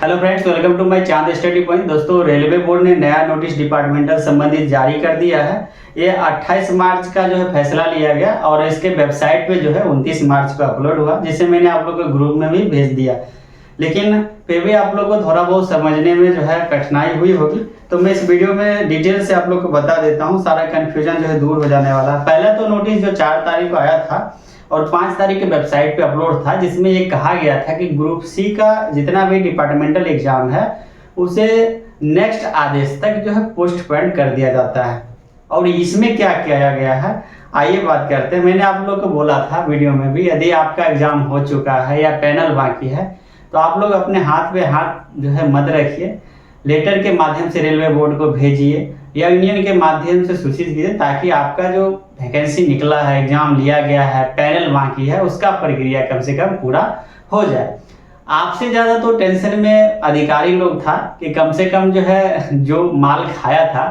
Hello friends, welcome to my Chand study point. दोस्तों, railway board ने नया नोटिस डिपार्टमेंटल संबंधित जारी कर दिया है। ये 28 मार्च का जो है फैसला लिया गया और इसके वेबसाइट पे जो है 29 मार्च को अपलोड हुआ, जिसे मैंने आप लोगों के ग्रुप में भी भेज दिया। लेकिन फिर भी आप लोग को थोड़ा बहुत समझने में जो है कठिनाई हुई होगी, तो मैं इस वीडियो में डिटेल से आप लोग को बता देता हूँ। सारा कन्फ्यूजन जो है दूर हो जाने वाला है। पहला तो नोटिस जो 4 तारीख को आया था और 5 तारीख के वेबसाइट पे अपलोड था, जिसमें ये कहा गया था कि ग्रुप सी का जितना भी डिपार्टमेंटल एग्जाम है उसे नेक्स्ट आदेश तक जो है पोस्टपोन कर दिया जाता है। और इसमें क्या किया गया है, आइए बात करते हैं। मैंने आप लोग को बोला था वीडियो में भी, यदि आपका एग्जाम हो चुका है या पैनल बाकी है तो आप लोग अपने हाथ पे हाथ जो है मत रखिए, लेटर के माध्यम से रेलवे बोर्ड को भेजिए या यूनियन के माध्यम से सूचित कीजिए, ताकि आपका जो वैकेंसी निकला है, एग्जाम लिया गया है, पैनल बाकी है, उसका प्रक्रिया कम से कम पूरा हो जाए। आपसे ज़्यादा तो टेंशन में अधिकारी लोग था कि कम से कम जो है जो माल खाया था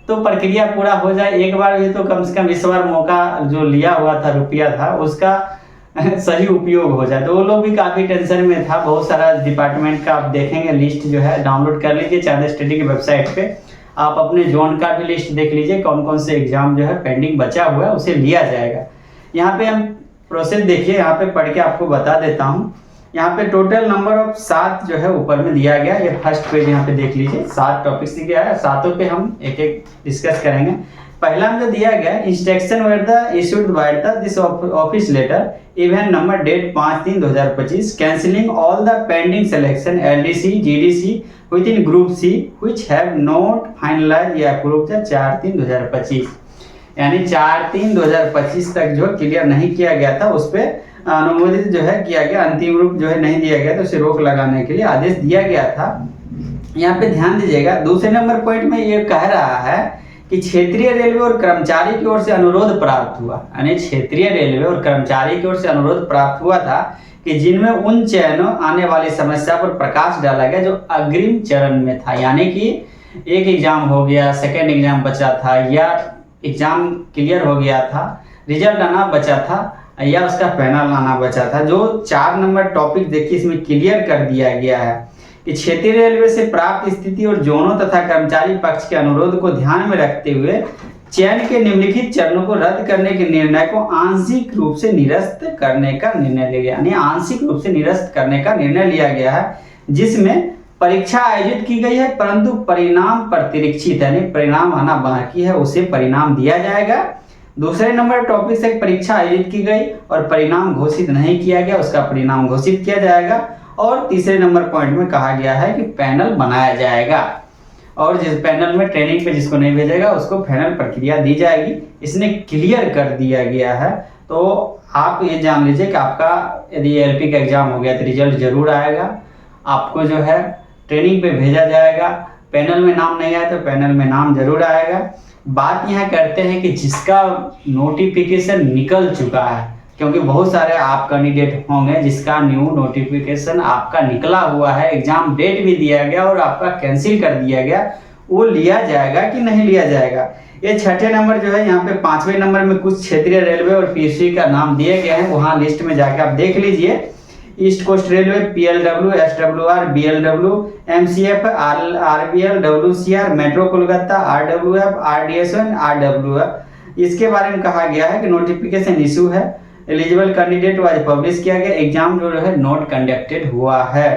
तो प्रक्रिया पूरा हो जाए। एक बार भी तो कम से कम इस बार मौका जो लिया हुआ था, रुपया था, उसका सही उपयोग हो जाए। तो वो लोग भी काफ़ी टेंशन में था। बहुत सारा डिपार्टमेंट का आप देखेंगे लिस्ट जो है, डाउनलोड कर लीजिए चांद स्टडी की वेबसाइट पे। आप अपने जोन का भी लिस्ट देख लीजिए, कौन कौन से एग्जाम जो है पेंडिंग बचा हुआ है उसे लिया जाएगा। यहाँ पे हम प्रोसेस देखिए, यहाँ पे पढ़ के आपको बता देता हूँ। यहाँ पे टोटल नंबर ऑफ 7 जो है ऊपर में दिया गया। ये फर्स्ट पेज यहाँ पे देख लीजिए, 7 टॉपिक्स दिया है। 7 पे हम एक एक डिस्कस करेंगे। पहला में जो दिया गया, instruction were the issued by the this office letter event number date 5/3/2025 cancelling all the pending selection LDC GDC within group C which have not finalized या approved 4/3/2025। यानी 4/3/2025 तक जो क्लियर नहीं किया गया था उस पर अनुमोदित जो है किया गया, अंतिम रूप जो है नहीं दिया गया, तो उसे रोक लगाने के लिए आदेश दिया गया था। यहाँ पे ध्यान दीजिएगा, दूसरे नंबर पॉइंट में ये कह रहा है कि क्षेत्रीय रेलवे और कर्मचारी की ओर से अनुरोध प्राप्त हुआ। यानी क्षेत्रीय रेलवे और कर्मचारी की ओर से अनुरोध प्राप्त हुआ था कि जिनमें उन चयनों आने वाली समस्या पर प्रकाश डाला गया जो अग्रिम चरण में था। यानी कि एक एग्जाम हो गया, सेकेंड एग्जाम बचा था, या एग्जाम क्लियर हो गया था, रिजल्ट आना बचा था, या उसका पैनल आना बचा था। जो 4 नंबर टॉपिक देखिए इसमें क्लियर कर दिया गया है कि क्षेत्रीय रेलवे से प्राप्त स्थिति और जोनों तथा कर्मचारी पक्ष के अनुरोध को ध्यान में रखते हुए चयन के निम्नलिखित चरणों को रद्द करने के निर्णय को आंशिक रूप से निरस्त करने का निर्णय लिया गया। यानी आंशिक रूप से निरस्त करने का निर्णय लिया गया है, जिसमें परीक्षा आयोजित की गई है परंतु परिणाम प्रतिरक्षित, यानी परिणाम आना बाकी है, उसे परिणाम दिया जाएगा। दूसरे नंबर टॉपिक से परीक्षा आयोजित की गई और परिणाम घोषित नहीं किया गया, उसका परिणाम घोषित किया जाएगा। और तीसरे नंबर पॉइंट में कहा गया है कि पैनल बनाया जाएगा और जिस पैनल में ट्रेनिंग पे जिसको नहीं भेजेगा उसको फाइनल प्रक्रिया दी जाएगी। इसने क्लियर कर दिया गया है। तो आप ये जान लीजिए कि आपका यदि LP का एग्जाम हो गया तो रिजल्ट जरूर आएगा, आपको जो है ट्रेनिंग पे भेजा जाएगा। पैनल में नाम नहीं आया तो पैनल में नाम जरूर आएगा। बात यहाँ करते हैं कि जिसका नोटिफिकेशन निकल चुका है, क्योंकि बहुत सारे आप कैंडिडेट होंगे जिसका न्यू नोटिफिकेशन आपका निकला हुआ है, एग्जाम डेट भी दिया गया और आपका कैंसिल कर दिया गया, वो लिया जाएगा कि नहीं लिया जाएगा। ये छठे नंबर जो है, यहाँ पे 5वें नंबर में कुछ क्षेत्रीय रेलवे और PSC का नाम दिए गए हैं, वहाँ लिस्ट में जाके आप देख लीजिए। East coast railway, PLW, SWR, BLW, MCF, RBL, WCR, metro Kolkata, RWF, RDSN, RWF। इसके बारे में कहा गया है कि नोटिफिकेशन इशू है, एलिजिबल कैंडिडेट वाज पब्लिश किया गया, एग्जाम जो है नॉट कंडक्टेड हुआ है।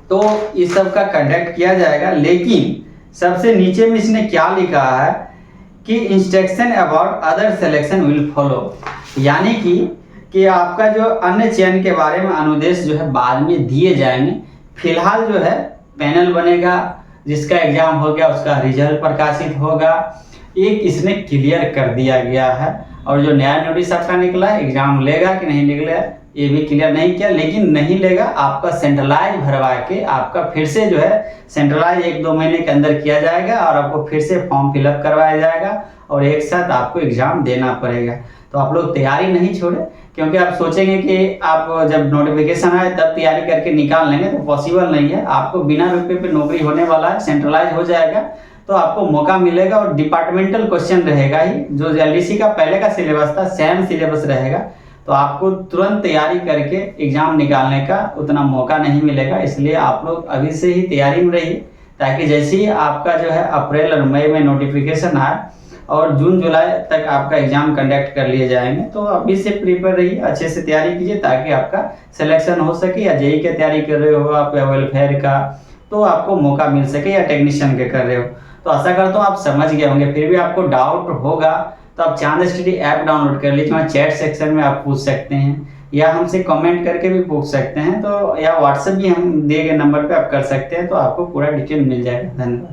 तो इस सब का कंडक्ट किया जाएगा। लेकिन सबसे नीचे में इसने क्या लिखा है कि instruction about other selection will follow, यानी कि आपका जो अन्य चयन के बारे में अनुदेश जो है बाद में दिए जाएंगे। फिलहाल जो है पैनल बनेगा, जिसका एग्जाम हो गया उसका रिजल्ट प्रकाशित होगा। एक इसने क्लियर कर दिया गया है। और जो नया नोटिस आपका निकला है, एग्जाम लेगा कि नहीं निकलेगा ये भी क्लियर नहीं किया, लेकिन नहीं लेगा आपका सेंट्रलाइज भरवा के आपका फिर से जो है सेंट्रलाइज 1-2 महीने के अंदर किया जाएगा और आपको फिर से फॉर्म फिलअप करवाया जाएगा और एक साथ आपको एग्जाम देना पड़ेगा। तो आप लोग तैयारी नहीं छोड़े, क्योंकि आप सोचेंगे कि आप जब नोटिफिकेशन आए तब तैयारी करके निकाल लेंगे, तो पॉसिबल नहीं है। आपको बिना रुपये पे नौकरी होने वाला है, सेंट्रलाइज हो जाएगा तो आपको मौका मिलेगा। और डिपार्टमेंटल क्वेश्चन रहेगा ही, जो LDC का पहले का सिलेबस था सेम सिलेबस रहेगा। तो आपको तुरंत तैयारी करके एग्ज़ाम निकालने का उतना मौका नहीं मिलेगा। इसलिए आप लोग अभी से ही तैयारी में रहिए, ताकि जैसे ही आपका जो है अप्रैल और मई में नोटिफिकेशन आए और जून जुलाई तक आपका एग्ज़ाम कंडक्ट कर लिए जाएंगे, तो अभी से प्रिपेयर रहिए, अच्छे से तैयारी कीजिए ताकि आपका सिलेक्शन हो सके। या जेई की तैयारी कर रहे हो आप या वेलफेयर का, तो आपको मौका मिल सके, या टेक्नीशियन के कर रहे हो। तो आशा करता हूँ आप समझ गए होंगे। फिर भी आपको डाउट होगा तो आप चांद स्टडी ऐप डाउनलोड कर लीजिए, वहाँ चैट सेक्शन में आप पूछ सकते हैं, या हमसे कमेंट करके भी पूछ सकते हैं, तो या व्हाट्सएप भी हम दिए गए नंबर पे आप कर सकते हैं, तो आपको पूरा डिटेल मिल जाएगा। धन्यवाद।